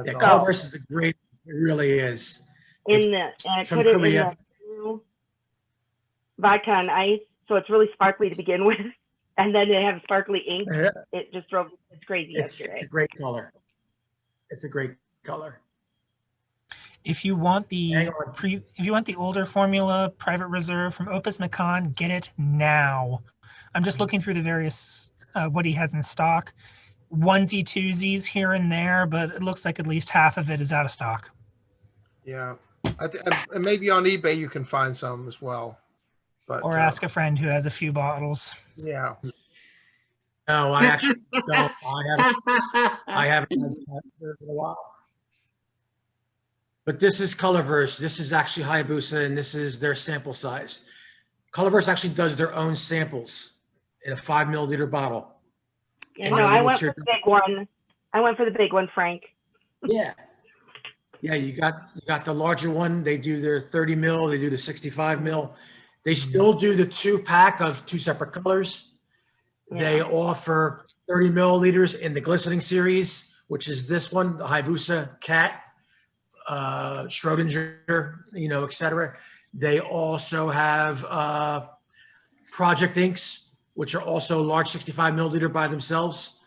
Yeah, awesome. Colorverse is a great. It really is. In the and I from put it Korea. in the blue vodka on ice, so it's really sparkly to begin with, and then they have sparkly ink. Yeah. It just drove it's crazy It's yesterday. a great color. It's a great color. If you want Hang the on. if you want the older formula private reserve from Opus Macon, get it now. I'm just looking through the various what he has in stock. Onesie twosies here and there, but it looks like at least half of it is out of stock. Yeah, and maybe on eBay you can find some as well. But Or ask a friend who has a few bottles. yeah. No, I actually don't. I haven't had that in a while. But this is Colorverse. This is actually Hayabusa, and this is their sample size. Colorverse actually does their own samples in a 5 milliliter bottle. Yeah, no, I went for the big one. I went for the big one, Frank. Yeah. Yeah, you got the larger one. They do their 30 mil. They do the 65 mil. They still do the 2-pack of 2 separate colors. Yeah. They offer 30 milliliters in the glistening series, which is this one, the Hayabusa Cat, Schrodinger, et cetera. They also have Project Inks, which are also large 65 milliliter by themselves.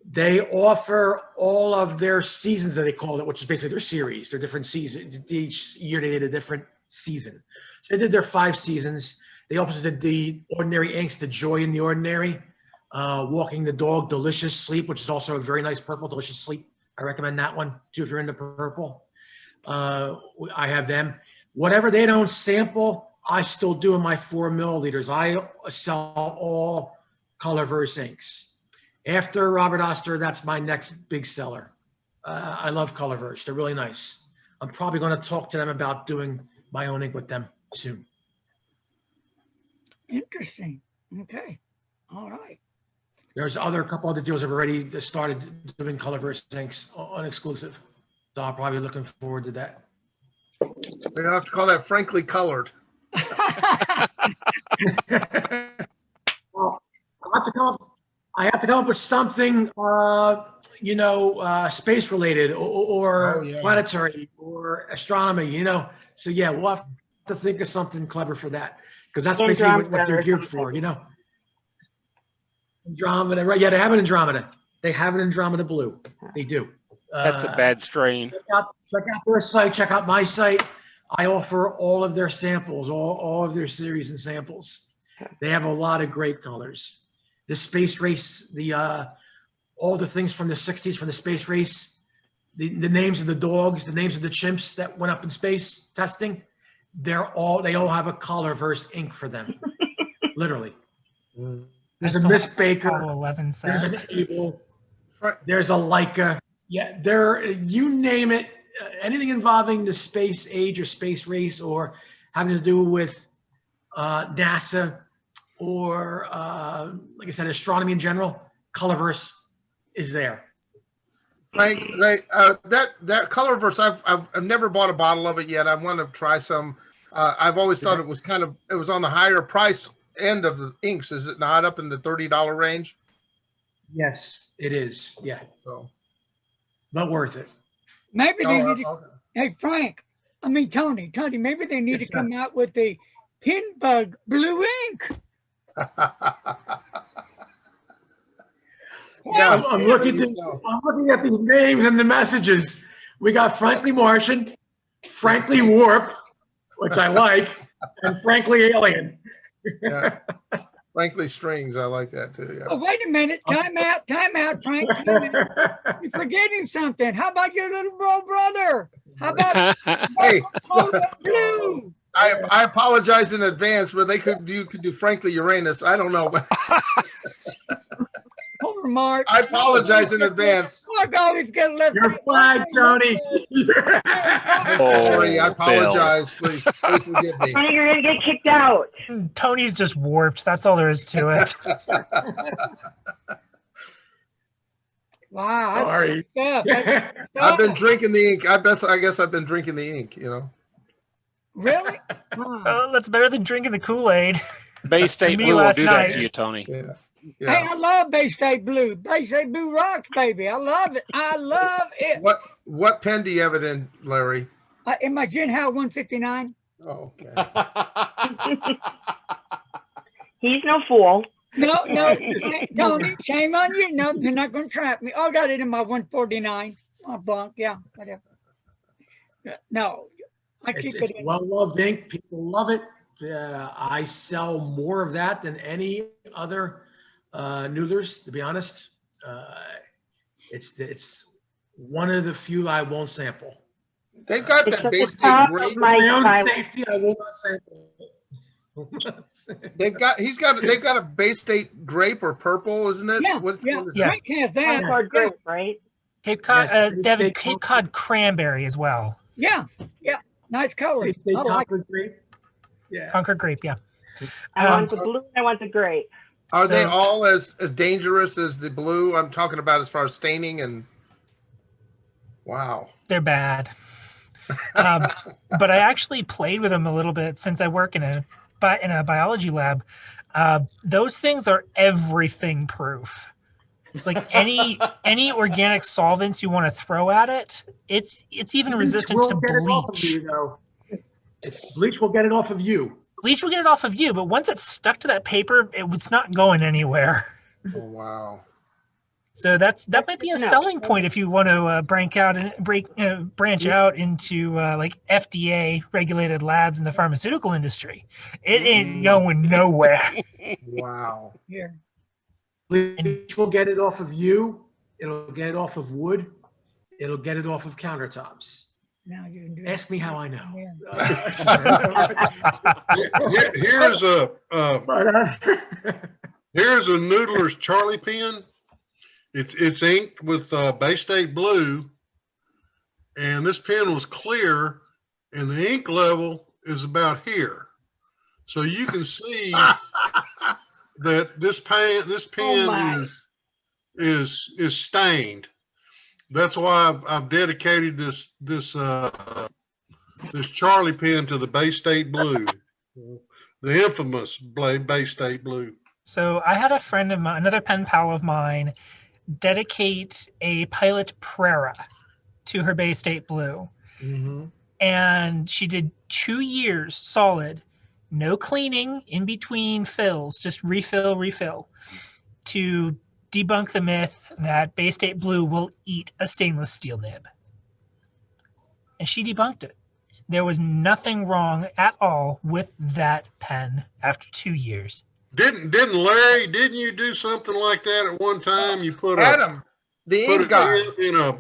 They offer all of their seasons that they call it, which is basically their series, their different seasons. Each year they did a different season. So they did their 5 seasons. They also did the Ordinary Inks, the Joy in the Ordinary, Walking the Dog, Delicious Sleep, which is also a very nice purple, Delicious Sleep. I recommend that one too if you're into purple. I have them. Whatever they don't sample, I still do in my 4 milliliters. I sell all Colorverse inks. After Robert Oster, that's my next big seller. I love Colorverse. They're really nice. I'm probably going to talk to them about doing my own ink with them soon. Interesting. Okay. All right. There's a couple other deals that have already started doing Colorverse inks on exclusive. So I'm probably looking forward to that. We have to call that frankly colored. Well, I have to come up with something, space related or planetary or astronomy, So yeah, we'll have to think of something clever for that because that's basically what they're geared for, Andromeda, right? Yeah, they have an Andromeda. They have an Andromeda blue. They do. That's a bad strain. Check out their site. Check out my site. I offer all of their samples, all of their series and samples. They have a lot of great colors. The space race, all the things from the 60s, from the space race, the names of the dogs, the names of the chimps that went up in space testing, they all have a Colorverse ink for them, literally. There's a Miss Baker, there's an Able, there's a Leica. Yeah, you name it, anything involving the space age or space race or having to do with NASA or, like I said, astronomy in general, Colorverse is there. Frank, that Colorverse, I've never bought a bottle of it yet. I want to try some. I've always thought it was on the higher price end of the inks. Is it not up in the $30 range? Yes, it is. Yeah. So, not worth it. Maybe they need to, hey, Tony, maybe they need to come out with the Pin Bug blue ink. Yeah, I'm looking at these names and the messages. We got Frankly Martian, Frankly Warped, which I like, and Frankly Alien. Yeah. Frankly Strings, I like that too. Yeah. Oh, wait a minute. Time out, Frank. Time out. You're forgetting something. How about your little brother? How about hey, blue? I apologize in advance, but you could do Frankly Uranus. I don't know. Poor Mark. I apologize in advance. Mark always gets left. You're fine, Tony. Sorry, I apologize. Please forgive me. You're gonna get kicked out. Tony's just warped. That's all there is to it. Wow. Sorry. I've been drinking the ink. I guess I've been drinking the ink, Really? Oh, that's better than drinking the Kool-Aid. Bay State Blue will do that to you, Tony. Yeah. Hey, I love Bay State Blue. Bay State Blue rocks, baby. I love it. I love it. What pen do you have it in, Larry? In my Gen Hao 159. Oh, okay. He's no fool. No, Tony, shame on you. No, you're not going to trap me. I got it in my 149. Oh, bunk, yeah, whatever. No, I keep It's it in. well-loved ink. People love it. I sell more of that than any other noodlers, to be honest. It's one of the few I won't sample. They've got It's that at Bay the State top grape. of my My own safety, I will not sample it. They've got a Bay State grape or purple, isn't it? Yeah, Which yeah. one is Yeah. Frank has that. Concord grape, right? Cape Cod, Yes, they have a State Cape Cod cranberry as well. Yeah, nice color. They I like it. Concord grape. Yeah. Concord grape, yeah. I want the blue. I want the grape. Are they So- all as dangerous as the blue? I'm talking about as far as staining and. Wow. They're bad. But I actually played with them a little bit since I work in a biology lab. Those things are everything proof. It's like any organic solvents you want to throw at it, it's even resistant to bleach. Bleach will get it off of you. Bleach will get it off of you, but once it's stuck to that paper, it's not going anywhere. Oh, wow. So that might be a selling point if you want to branch out into like FDA regulated labs in the pharmaceutical industry. It ain't going nowhere. Wow. Here. Bleach will get it off of you. It'll get it off of wood. It'll get it off of countertops. Now you can do it. Ask me how I know. Here's a Noodler's Charlie pen. It's inked with Bay State blue, and this pen was clear, and the ink level is about here, so you can see that this pen is stained. That's why I've dedicated this Charlie pen to the Bay State blue, the infamous Bay State blue. So I had a friend of mine, another pen pal of mine, dedicate a Pilot Prera to her Bay State blue. Mm-hmm. And she did 2 years solid, no cleaning in between fills, just refill, to debunk the myth that Bay State blue will eat a stainless steel nib. And she debunked it. There was nothing wrong at all with that pen after 2 years. Didn't Larry? Didn't you do something like that at one time? You put Adam, the ink guy, in a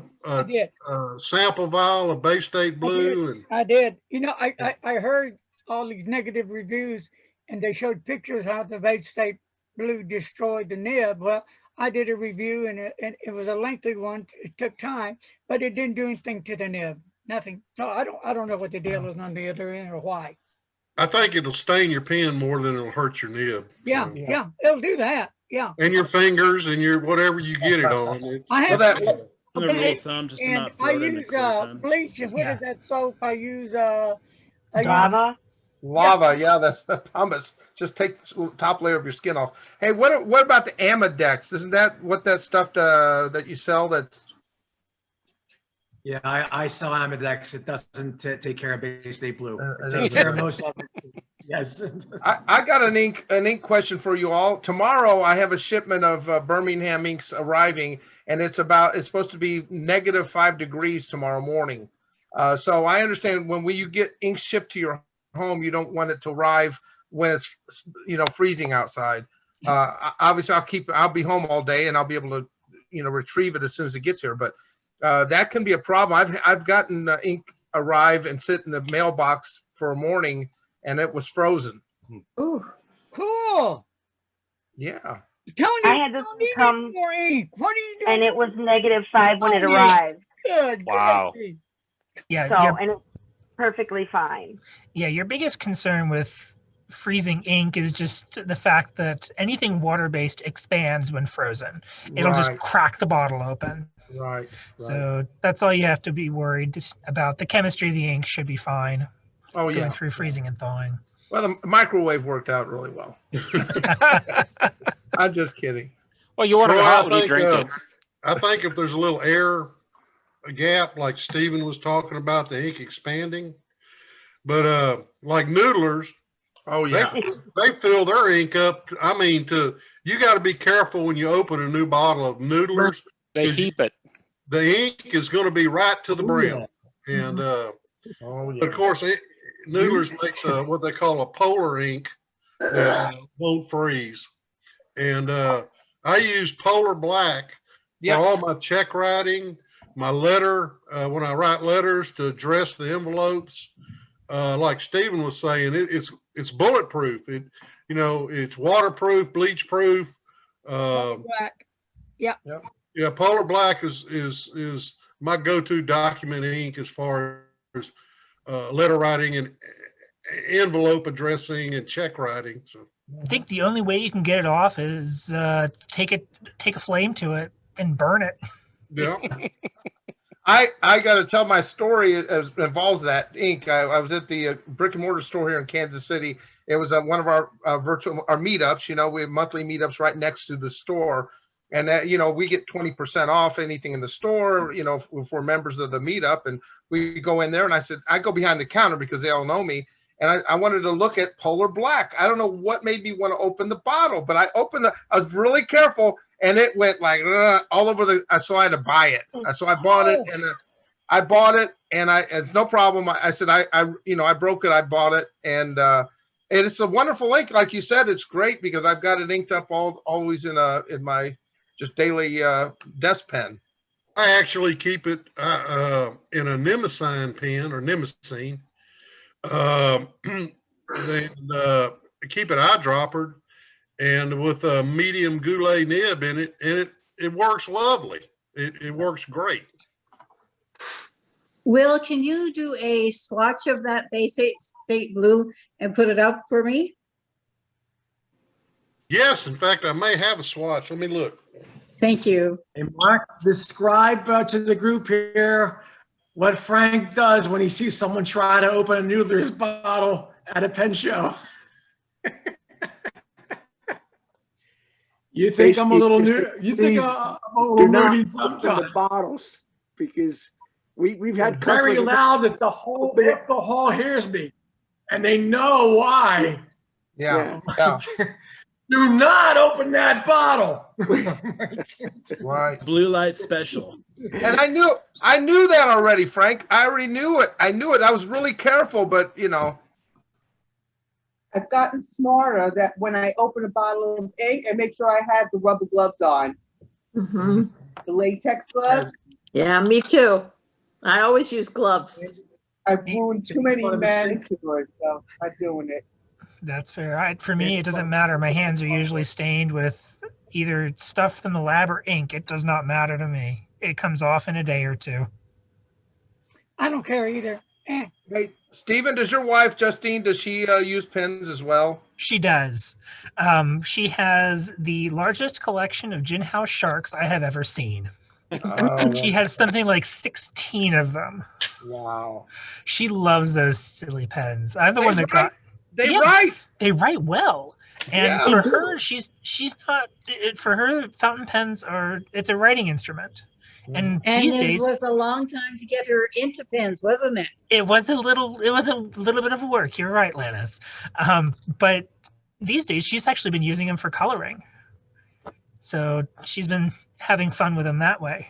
sample vial of Bay State blue, I did. You know, I heard all these negative reviews, and they showed pictures how the Bay State blue destroyed the nib. Well, I did a review, and it was a lengthy one. It took time, but it didn't do anything to the nib. Nothing. So I don't know what the deal is on the other end or why. I think it'll stain your pen more than it'll hurt your nib. Yeah, So. yeah, it'll do that. Yeah. And your fingers and your whatever you get it on. I have well, And a rule of thumb, just to and not I throw it in the use clear pen. bleach, and what is that soap? I use Lava. lava. Yeah, that's the pumice. Just take the top layer of your skin off. Hey, what about the Amadex? Isn't that what that stuff that you sell? That's Yeah, I sell Amadex. It doesn't take care of Bay State blue. It takes care of most of it. Yes. I got an ink question for you all. Tomorrow I have a shipment of Birmingham inks arriving, and it's supposed to be -5 degrees tomorrow morning. So I understand when you get ink shipped to your home, you don't want it to arrive when it's freezing outside. Obviously I'll be home all day and I'll be able to retrieve it as soon as it gets here. But that can be a problem. I've gotten ink arrive and sit in the mailbox for a morning, and it was frozen. Ooh, cool. Yeah. Tony, I had this come, more ink. What are you doing? and it was -5 when it Oh, arrived. Good. Wow. Good. Yeah, So, and it's perfectly fine. yeah. Your biggest concern with freezing ink is just the fact that anything water-based expands when frozen. It'll just Right. crack the bottle open. Right. So that's all you have to be worried about. The chemistry of the ink should be fine Oh going yeah. through freezing and thawing. Well, the microwave worked out really well. I'm just kidding. Well, you want it Troy, hot when you drink it. I think if there's a little air a gap like Steven was talking about, the ink expanding. But like noodlers, Oh they yeah. they fill their ink up. I mean, you got to be careful when you open a new bottle of noodlers. They 'cause heap it. The ink is going to be right to the brim, and Oh but of yeah. course, noodlers makes what they call a polar ink that won't freeze. And I use Polar Black for Yeah. all my check writing, my letter, when I write letters to address the envelopes. Like Stephen was saying, it's bulletproof. It's waterproof, bleach proof. Black. Yeah. Yeah, Polar Black is my go-to document ink as far as letter writing and envelope addressing and check writing. So I think the only way you can get it off is take a flame to it and burn it. yeah. I got to tell my story as involves that ink. I was at the brick and mortar store here in Kansas City. It was one of our virtual meetups. We have monthly meetups right next to the store, and we get 20% off anything in the store. If we're members of the meetup, and we go in there, and I go behind the counter because they all know me, and I wanted to look at Polar Black. I don't know what made me want to open the bottle, but I was really careful. And it went like all over so I had to buy it. So I bought it, and it's no problem. I said, I broke it. I bought it. And it's a wonderful ink. Like you said, it's great because I've got it inked up always in my just daily desk pen. I actually keep it in a Nemesine pen or Nemesine. Then keep it eyedroppered and with a medium goulet nib in it, and it works lovely. It works great. Will, can you do a swatch of that Bay State blue and put it up for me? Yes, in fact, I may have a swatch. Let me look. Thank you. And Mark, describe to the group here what Frank does when he sees someone try to open a Noodler's bottle at a pen show. You think I'm a little new? You think I'm a little nerdy sometimes? The bottles, because we've had very customers loud that the whole hears me, and they know why. Yeah. Do not open that bottle. Right. Blue light special. And I knew that already, Frank. I already knew it. I was really careful, but I've gotten smarter that when I open a bottle of ink, I make sure I have the rubber gloves on. Mm-hmm. The latex gloves. Yeah, me too. I always use gloves. I've ruined too many manicures, so I'm doing it. That's fair. For me, it doesn't matter. My hands are usually stained with either stuff from the lab or ink. It does not matter to me. It comes off in a day or two. I don't care either. Hey, Stephen, does your wife, Justine, does she use pens as well? She does. She has the largest collection of gin house sharks I have ever seen. She has something like 16 of them. Wow. She loves those silly pens. I'm the one that got... They write. They write well. And for her, she's not... For her, fountain pens it's a writing instrument. And these days, it was a long time to get her into pens, wasn't it? It was a little bit of a work. You're right, Lannis. But these days, she's actually been using them for coloring. So she's been having fun with them that way.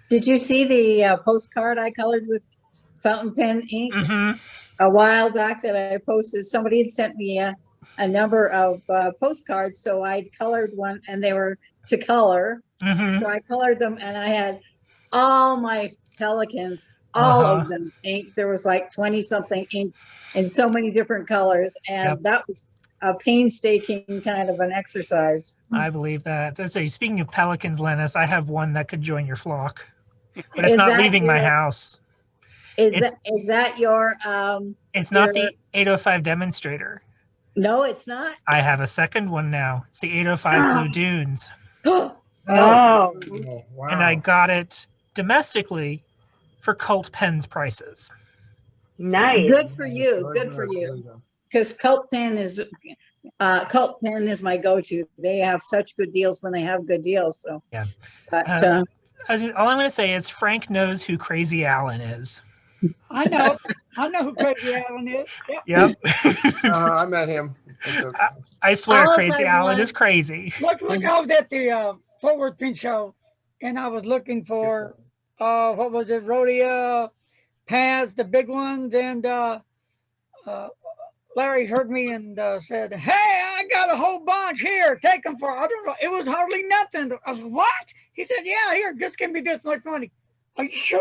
Did you see the postcard I colored with fountain pen ink a while back that I posted? Somebody had sent me a number of postcards, so I colored one, and they were to color. So I colored them, and I had all my pelicans, all of them ink. There was like 20 something ink in so many different colors, and that was a painstaking kind of an exercise. I believe that. So speaking of pelicans, Lennis, I have one that could join your flock, but it's not leaving my house. Is that your? It's not the 805 demonstrator. No, it's not. I have a second one now. It's the 805 Blue Dunes. Wow. And I got it domestically for Cult Pens prices. Nice. Good for you. Good for you. Because Cult Pen is my go-to. They have such good deals when they have good deals. So yeah. But All I'm going to say is Frank knows who Crazy Alan is. I know who Crazy Alan is. Yep. Yep. I met him. It's okay. I swear, I'll Crazy tell you Alan what. is crazy. Look, I was at the Fort Worth Pin Show, and I was looking for, what was it, rodeo pads, the big ones, and Larry heard me and said, "Hey, I got a whole bunch here. Take them for, I don't know, it was hardly nothing." I was like, "What?" He said, "Yeah, here, just give me this much money." Are you sure?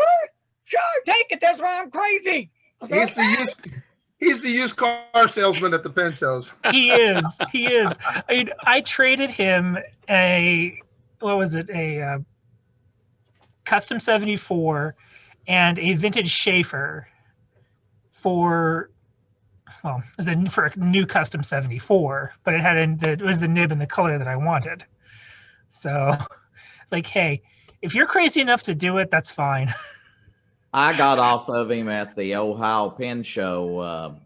Sure, take it. That's why I'm crazy. I was like, He's the used car salesman at the pen shows. He is. He is. I traded him a custom 74 and a vintage Schaefer for a new custom 74, but it was the nib and the color that I wanted. So it's like, hey, if you're crazy enough to do it, that's fine. I got off of him at the Ohio Pen Show,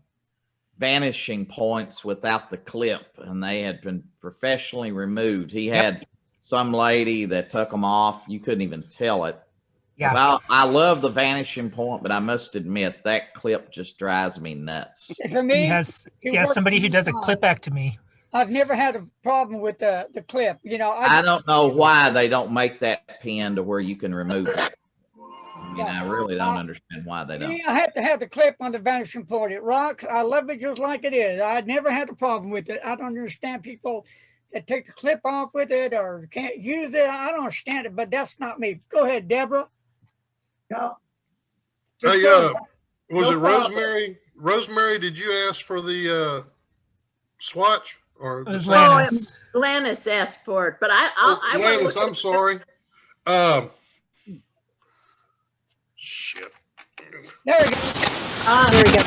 vanishing points without the clip, and they had been professionally removed. He had some lady that took them off. You couldn't even tell it. Yeah. I love the vanishing point, but I must admit that clip just drives me nuts. For me, he has somebody who does a clipectomy. I've never had a problem with the clip. You know, I don't know why they don't make that pen to where you can remove it. I mean, I really don't understand why they don't. I have to have the clip on the vanishing point. It rocks. I love it just like it is. I never had a problem with it. I don't understand people that take the clip off with it or can't use it. I don't understand it, but that's not me. Go ahead, Deborah. No. Hey, was it Rosemary? Rosemary, did you ask for the swatch? Or it was Lannis. Lannis asked for it, but I Lannis, I'm sorry. Shit. There we go. There we go.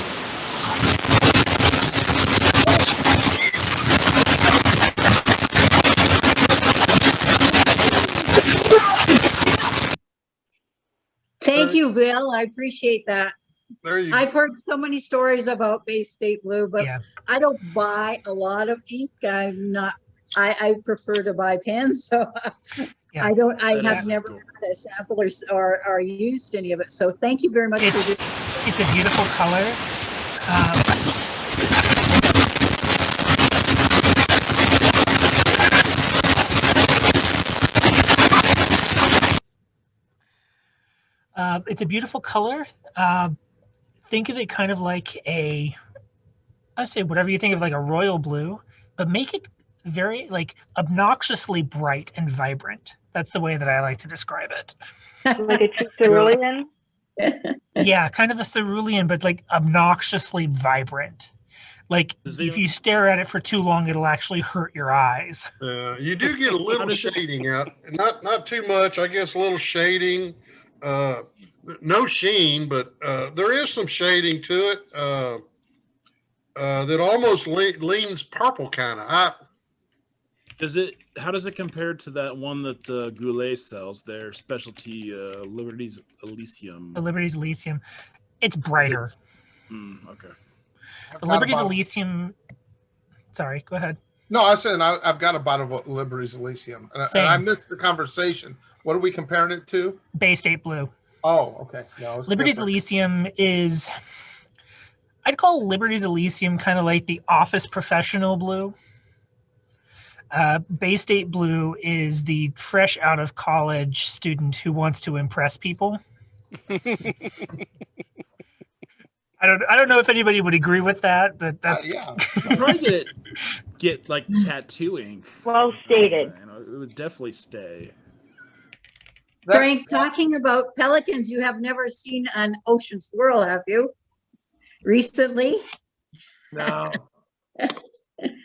Thank you, Bill. I appreciate that. I've heard so many stories about Bay State Blue, but I don't buy a lot of ink. I prefer to buy pens, so I have never had a sample or used any of it. So thank you very much for this. It's a beautiful color. It's a beautiful color. Think of it kind of like I say whatever you think of like a royal blue, but make it very like obnoxiously bright and vibrant. That's the way that I like to describe it. Like a cerulean? Yeah, kind of a cerulean, but like obnoxiously vibrant. Like if you stare at it for too long, it'll actually hurt your eyes. You do get a little shading out, not too much. I guess a little shading. No sheen, but there is some shading to it that almost leans purple kind of. How does it compare to that one that Goulet sells, their specialty Liberty's Elysium? The Liberty's Elysium. It's brighter. Okay. The Liberty's Elysium. Sorry, go ahead. No, I said I've got a bottle of Liberty's Elysium, and I missed the conversation. What are we comparing it to? Bay State Blue. Oh, okay. No, Liberty's Elysium is, I'd call Liberty's Elysium kind of like the office professional blue. Bay State Blue is the fresh out of college student who wants to impress people. I don't know if anybody would agree with that, but that's probably get like tattoo ink. Well stated. It would definitely stay. Frank, talking about pelicans, you have never seen an ocean swirl, have you? Recently? No.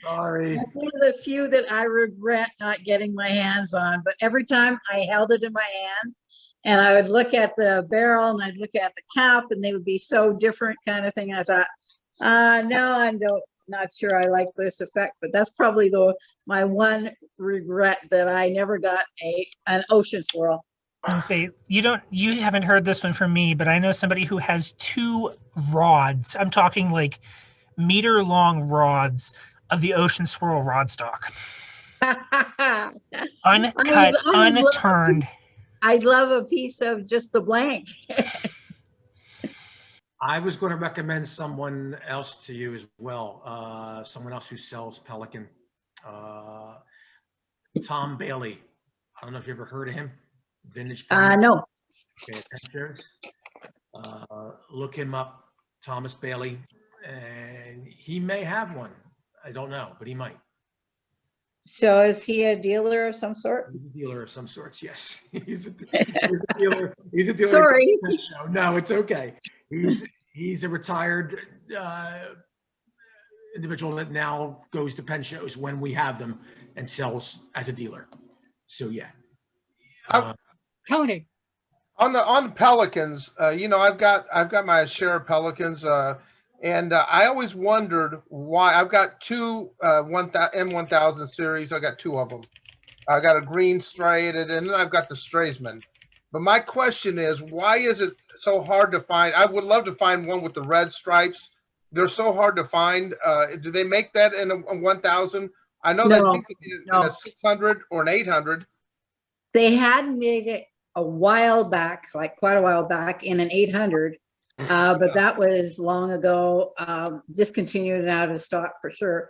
Sorry. That's one of the few that I regret not getting my hands on. But every time I held it in my hand and I would look at the barrel and I'd look at the cap and they would be so different kind of thing. I thought, no, I'm not sure I like this effect, but that's probably my one regret that I never got an ocean swirl. And say you haven't heard this one from me, but I know somebody who has 2 rods. I'm talking like meter-long rods of the ocean swirl rod stock. Uncut, unturned. I'd love a piece of just the blank. I was going to recommend someone else to you as well. Someone else who sells Pelican. Tom Bailey. I don't know if you ever heard of him. Vintage. No. Okay, pictures. Look him up, Thomas Bailey, and he may have one. I don't know, but he might. So is he a dealer of some sort? He's a dealer of some sorts. Yes, he's a dealer. He's a dealer. Sorry. No, it's okay. He's a retired individual that now goes to pen shows when we have them and sells as a dealer. So yeah. Tony. On the Pelicans, I've got my share of Pelicans, and I always wondered why. I've got two M1000 series. I got two of them. I got a green striated, and then I've got the Straysman. But my question is, why is it so hard to find? I would love to find one with the red stripes. They're so hard to find. Do they make that in a 1000? I know they think they did in a 600 or an 800. They had made it a while back, like quite a while back, in an 800, but that was long ago, discontinued and out of stock for sure.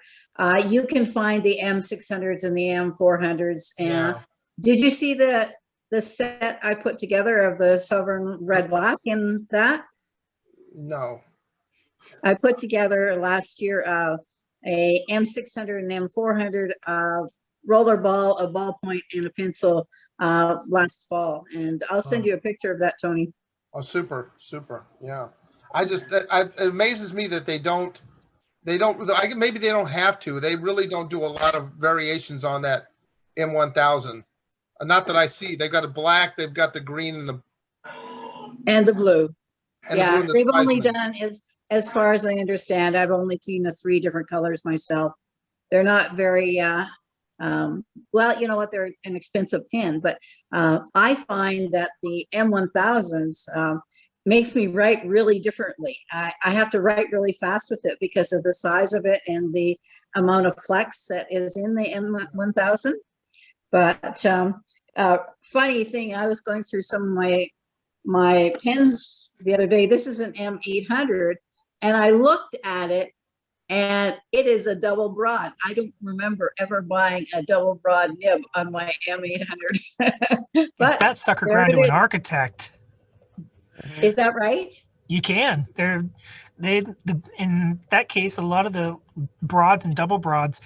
You can find the M600s and the M400s. And did you see the set I put together of the Sovereign Red Black in that? No. I put together last year a M600 and M400 roller ball, a ballpoint, and a pencil last fall, and I'll send you a picture of that, Tony. Oh, super. Yeah, it amazes me that they don't. Maybe they don't have to. They really don't do a lot of variations on that M1000. Not that I see. They've got a black, they've got the green and the blue. Yeah, they've only Straysman. done, as far as I understand, I've only seen the 3 different colors myself. They're not very well, you know what, they're an expensive pen, but I find that the M1000s makes me write really differently. I have to write really fast with it because of the size of it and the amount of flex that is in the M1000. But funny thing, I was going through some of my pens the other day. This is an M800, and I looked at it, and it is a double broad. I don't remember ever buying a double broad nib on my M800. But that sucker ground to an architect. Is that right? You can. In that case, a lot of the broads and double broads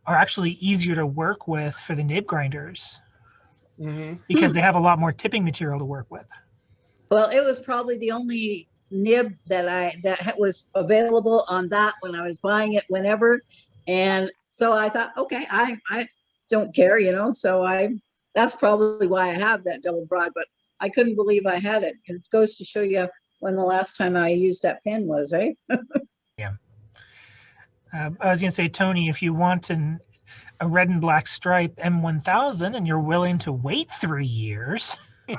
are actually easier to work with for the nib grinders because they have a lot more tipping material to work with. Well, it was probably the only nib that was available on that when I was buying it whenever, and so I thought, okay, I don't care, so that's probably why I have that double broad, but I couldn't believe I had it. It goes to show you when the last time I used that pen was, eh? Yeah. I was going to say, Tony, if you want a red and black stripe M1000 and you're willing to wait 3 years. If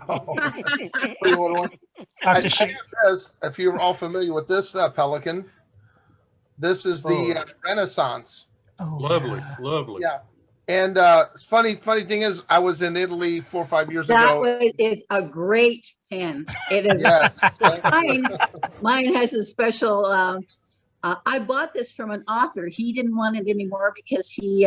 you're all familiar with this Pelican, this is the Renaissance. Oh, lovely. Yeah. And funny thing is, I was in Italy 4 or 5 years ago. That is a great pen. It is. Yes. Mine has a special. I bought this from an author. He didn't want it anymore because he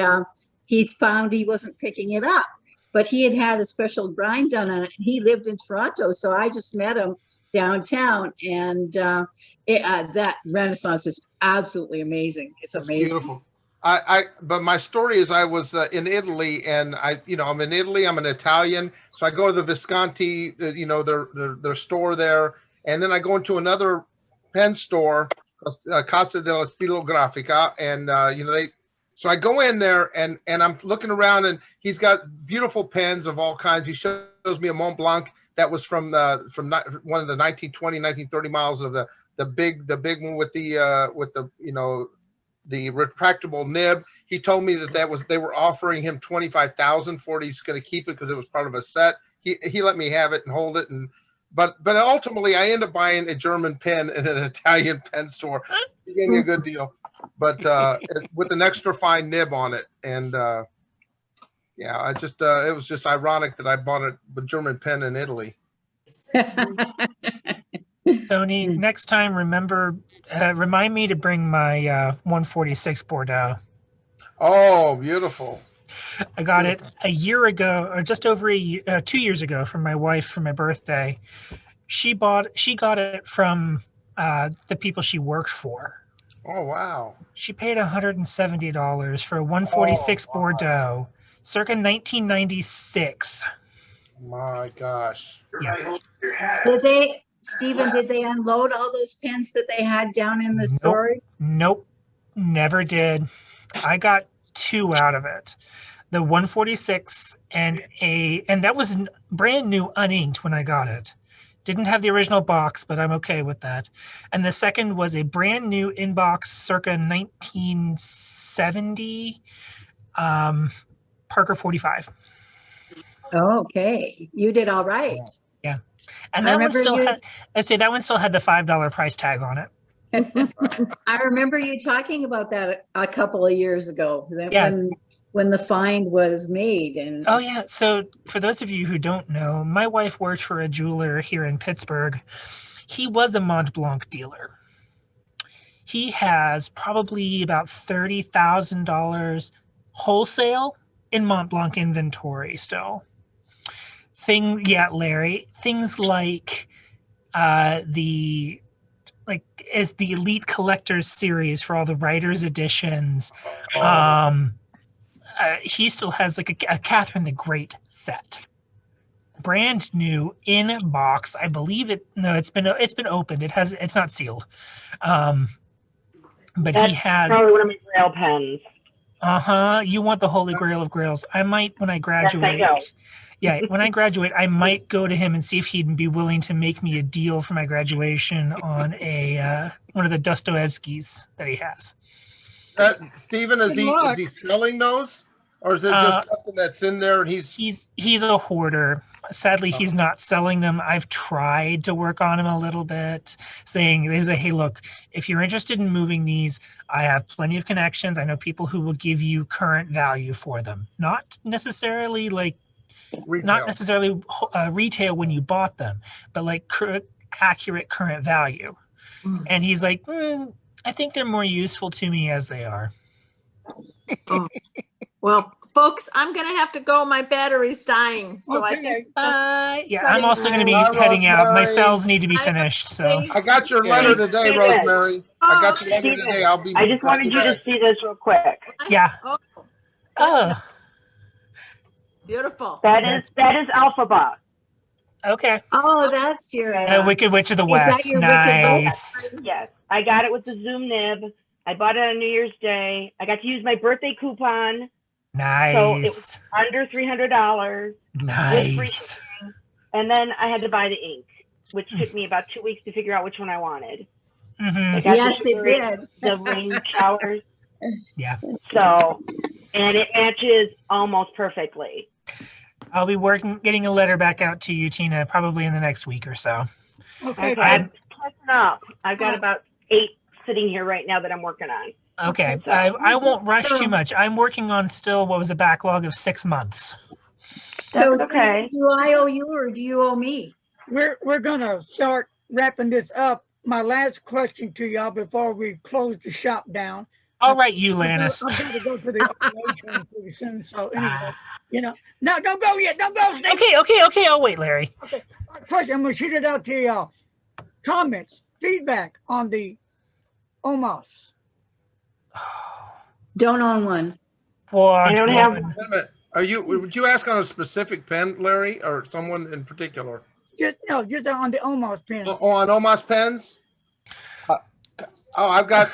found he wasn't picking it up. But he had a special grind done on it. He lived in Toronto, so I just met him downtown, and that Renaissance is absolutely amazing. It's amazing. Beautiful. But my story is, I was in Italy, and I'm in Italy. I'm an Italian, so I go to the Visconti, their store there, and then I go into another pen store, Casa della Stilografica, and So I go in there and I'm looking around, and he's got beautiful pens of all kinds. He shows me a Mont Blanc that was from one of the 1920, 1930 models of the big one with the retractable nib. He told me that they were offering him $25,000 for it. He's going to keep it because it was part of a set. He let me have it and hold it, but ultimately I ended up buying a German pen in an Italian pen store. He gave me a good deal. But with an extra fine nib on it, and Yeah, I just it was just ironic that I bought a German pen in Italy. Tony, next time, remind me to bring my 146 Bordeaux. Oh, beautiful. I got it a year ago, or just over 2 years ago, from my wife for my birthday. She got it from the people she worked for. Oh, wow. She paid $170 for a 146 Bordeaux, circa 1996. My gosh. Yeah. Stephen, did they unload all those pens that they had down in the storage? Nope, never did. I got 2 out of it. The 146 and that was brand new uninked when I got it. Didn't have the original box, but I'm okay with that. And the second was a brand new inbox circa 1970 Parker 45. Okay, you did all right. Yeah. And that one still had the $5 price tag on it. I remember you talking about that a couple of years ago, Yeah. when the find was made. And oh yeah, so for those of you who don't know, my wife worked for a jeweler here in Pittsburgh. He was a Mont Blanc dealer. He has probably about $30,000 wholesale in Mont Blanc inventory still. Larry, things like the Elite Collectors series for all the writers editions. He still has like a Catherine the Great set, brand new in box. I believe it. No, it's been opened. It's not sealed. But That's he has probably one of my Grail pens. You want the Holy Grail of Grails? I might when I graduate. Yes, I know. Yeah, when I graduate, I might go to him and see if he'd be willing to make me a deal for my graduation on one of the Dostoevskys that he has. Stephen, is he selling those, or is it just something that's in there and he's a hoarder? Sadly, he's not selling them. I've tried to work on him a little bit, saying, hey, look, if you're interested in moving these, I have plenty of connections. I know people who will give you current value for them. Not necessarily retail when you bought them, but like accurate current value. And he's like, I think they're more useful to me as they are. Well, folks, I'm going to have to go. My battery's dying. So I think. I'm also going to be heading out. My cells need to be finished. So I got your letter today, Rosemary. I got your letter today. I just wanted you to see this real quick. Yeah. Oh. Beautiful. That is Alphabot. Okay. Oh, that's your Wicked Witch of the West. Nice. Yes, I got it with the Zoom nib. I bought it on New Year's Day. I got to use my birthday coupon. Nice. So it was under $300. Nice. And then I had to buy the ink, which took me about 2 weeks to figure out which one I wanted. Mm-hmm. Yes, it did. The rain showers. Yeah. So, and it matches almost perfectly. I'll be getting a letter back out to you, Tina, probably in the next week or so. Okay. I'm catching up. I've got about 8 sitting here right now that I'm working on. Okay. So, I won't rush too much. I'm working on still what was a backlog of 6 months. So okay. Do I owe you or do you owe me? We're gonna start wrapping this up. My last question to y'all before we close the shop down. All right, you, Lannis. I'm going to go to the train pretty soon. So anyway, no, don't go yet. Don't go. Stay. Okay. I'll wait, Larry. Okay. First, I'm going to shoot it out to y'all. Comments, feedback on the OMOS. Don't own one. I don't have one. Wait a minute. Would you ask on a specific pen, Larry, or someone in particular? Just on the OMOS pen. Oh, on OMOS pens? I've got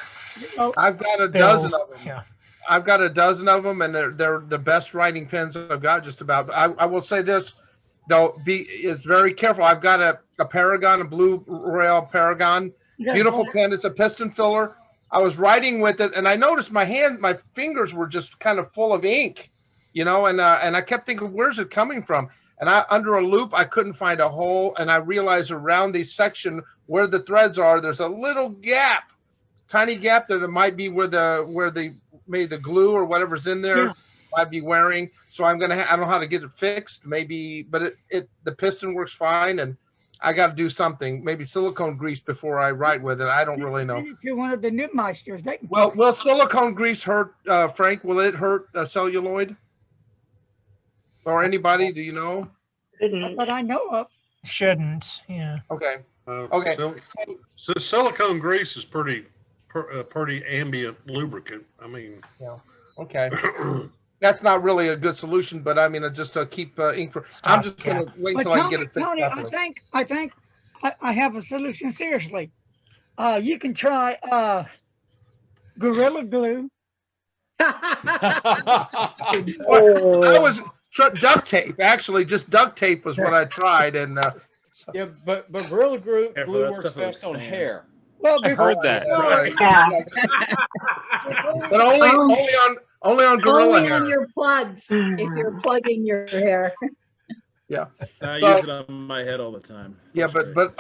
a dozen of them. Yeah. I've got a dozen of them, and they're the best writing pens I've got. Just about. I will say this, though, is very careful. I've got a Paragon, a Blue Royale Paragon, beautiful pen. It's a piston filler. I was writing with it, and I noticed my fingers were just kind of full of ink, and I kept thinking, where's it coming from? And under a loop, I couldn't find a hole, and I realized around the section where the threads are, there's a little gap. Tiny gap that it might be where they made the glue or whatever's in there. I'd be wearing. So I don't know how to get it fixed. Maybe, but the piston works fine, and I got to do something. Maybe silicone grease before I write with it. I don't really know. You're one of the Newmeisters. Well, will silicone grease hurt, Frank? Will it hurt celluloid? Or anybody? Do you know? Not that I know of. Shouldn't. Yeah. Okay. Okay. So silicone grease is pretty ambient lubricant. I mean. Yeah. Okay. That's not really a good solution, but I mean, just to keep ink for. I'm just going to wait until I can get it fixed. Tony, I think I have a solution. Seriously, you can try Gorilla Glue. I was duct tape. Actually, just duct tape was what I tried, and yeah, but Gorilla Glue works best on hair. Well, I heard that. But only on Gorilla Only hair. on your plugs, if you're plugging your hair. Yeah. I use it on my head all the time. Yeah, but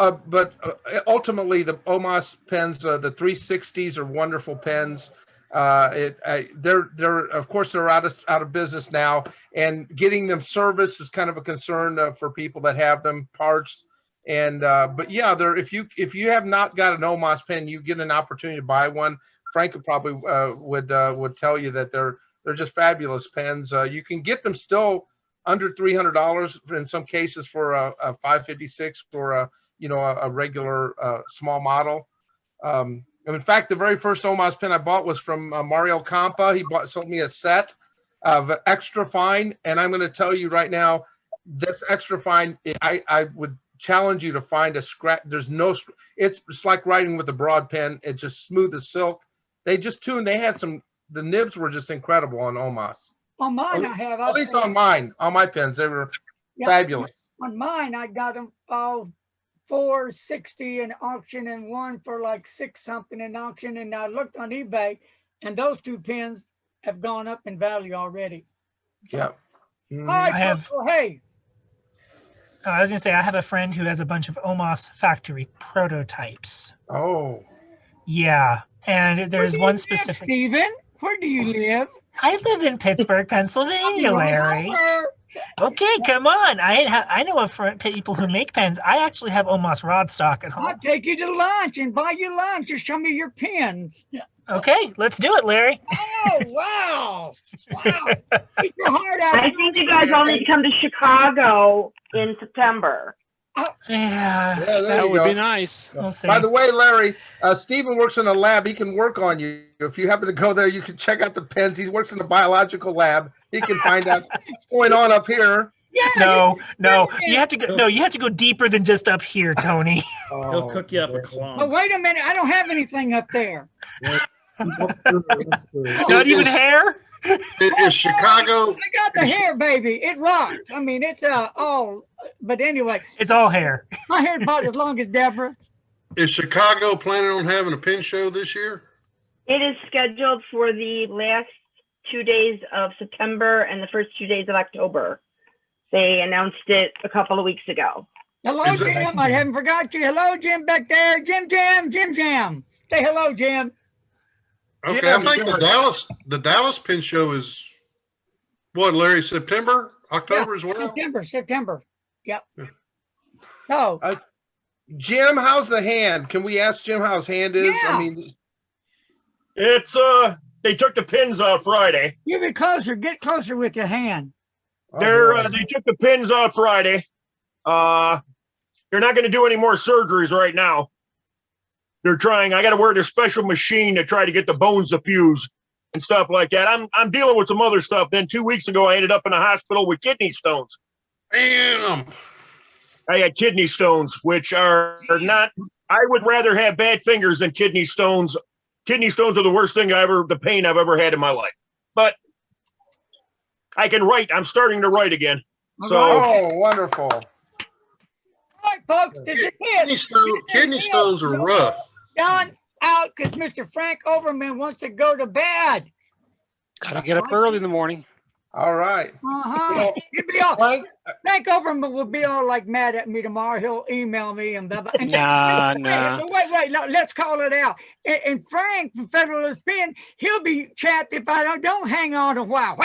ultimately the OMOS pens, the 360s are wonderful pens. They're of course they're out of business now, and getting them serviced is kind of a concern for people that have them parts. And but yeah, if you have not got an OMOS pen, you get an opportunity to buy one. Frank would probably would tell you that they're just fabulous pens. You can get them still under $300 in some cases for a 556 or a regular small model. In fact, the very first OMOS pen I bought was from Mario Campa. He sold me a set of extra fine, and I'm going to tell you right now, this extra fine, I would challenge you to find a scratch. There's no, it's like writing with a broad pen. It's just smooth as silk. They just tuned. They had the nibs were just incredible on OMOS. On mine, I have. At least on my pens, they were fabulous. On mine, I got them all $460 in auction and one for like $6 something in auction. And I looked on eBay, and those two pens have gone up in value already. So, yeah. All right, hey. I was gonna say I have a friend who has a bunch of OMOS factory prototypes. Oh. Yeah, and there's one specific. Stephen, where do you live? I live in Pittsburgh, Pennsylvania, Larry. Okay, come on. I know of people who make pens. I actually have OMOS rod stock at home. I'll take you to lunch and buy you lunch. Just show me your pens. Okay, let's do it, Larry. Oh, wow. Keep your heart out. I think you guys all need to come to Chicago in September. Yeah, that would be nice. We'll see. By the way, Larry, Stephen works in a lab. He can work on you. If you happen to go there, you can check out the pens. He works in a biological lab. He can find out what's going on up here. Yeah, no, you have to go. No, you have to go deeper than just up here, Tony. He'll cook you up a clone. But wait a minute, I don't have anything up there. Not even hair. Is Chicago? I got the hair, baby. It rocked. I mean, it's all. But anyway, it's all hair. My hair's about as long as Deborah's. Is Chicago planning on having a pen show this year? It is scheduled for the last 2 days of September and the first 2 days of October. They announced it a couple of weeks ago. Hello, Jim. I haven't forgot you. Hello, Jim, back there. Jim Jam. Say hello, Jim. Okay, Jim, I think the Dallas Pen Show is what, Larry? September, October as well. September. Yep. So, Jim, how's the hand? Can we ask Jim how his hand is? Yeah. I mean, it's they took the pins out Friday. You get closer with your hand. They took the pins out Friday. They're not going to do any more surgeries right now. They're trying. I got to wear this special machine to try to get the bones to fuse and stuff like that. I'm dealing with some other stuff. Then 2 weeks ago, I ended up in a hospital with kidney stones. Damn. I had kidney stones, which are not. I would rather have bad fingers than kidney stones. Kidney stones are the worst thing the pain I've ever had in my life. But I can write. I'm starting to write again. So. Oh, wonderful. All right, folks. This is it. Kidney stones are rough. Done out because Mr. Frank Overman wants to go to bed. Gotta get up early in the morning. All right. Uh-huh. He'll be all, Frank Overman will be all like mad at me tomorrow. He'll email me and blah, blah. And Nah. wait, no, let's call it out. And Frank from Federalist Pen, he'll be chapped if I don't hang on a while.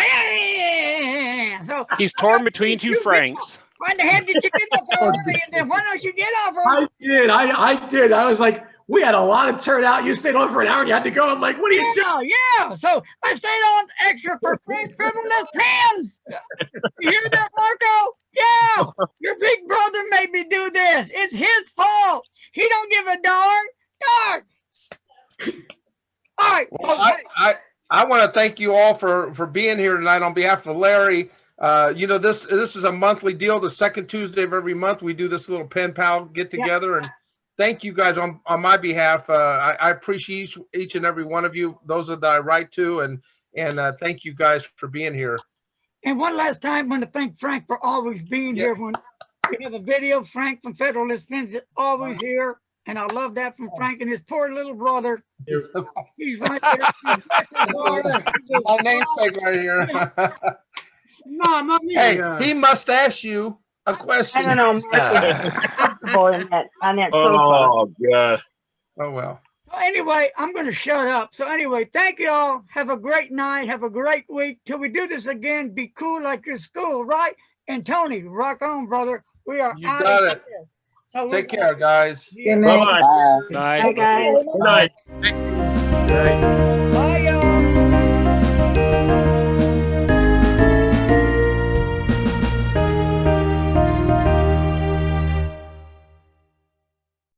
So He's torn between two Franks. why the heck did you get off so early? And then why don't you get off early? I did. I was like, we had a lot of turnout. You stayed on for an hour and you had to go. I'm like, what are you doing? Yeah. So I stayed on extra for Frank Federalist Pens. You hear that, Marco? Yeah. Your big brother made me do this. It's his fault. He don't give a darn. All right. Well, I want to thank you all for being here tonight on behalf of Larry. This is a monthly deal. The second Tuesday of every month, we do this little pen pal get together, and thank you guys on my behalf. I appreciate each and every one of you, those that I write to, and thank you guys for being here. And one last time, I want to thank Frank for always being here. When we have a video, Frank from Federalist Pens is always here. And I love that from Frank and his poor little brother. He's right there. My namesake right here. No, not me. Hey, he must ask you a question. I don't know. Comfortable in that on that sofa. Oh, God. Oh, well. So anyway, I'm going to shut up. So anyway, thank you all. Have a great night. Have a great week. Till we do this again, be cool like your school, right? And Tony, rock on, brother. We are You out got of it. here. So Take care, guys. Good night. Bye-bye. Night. Bye, guys. Good night. Bye, y'all.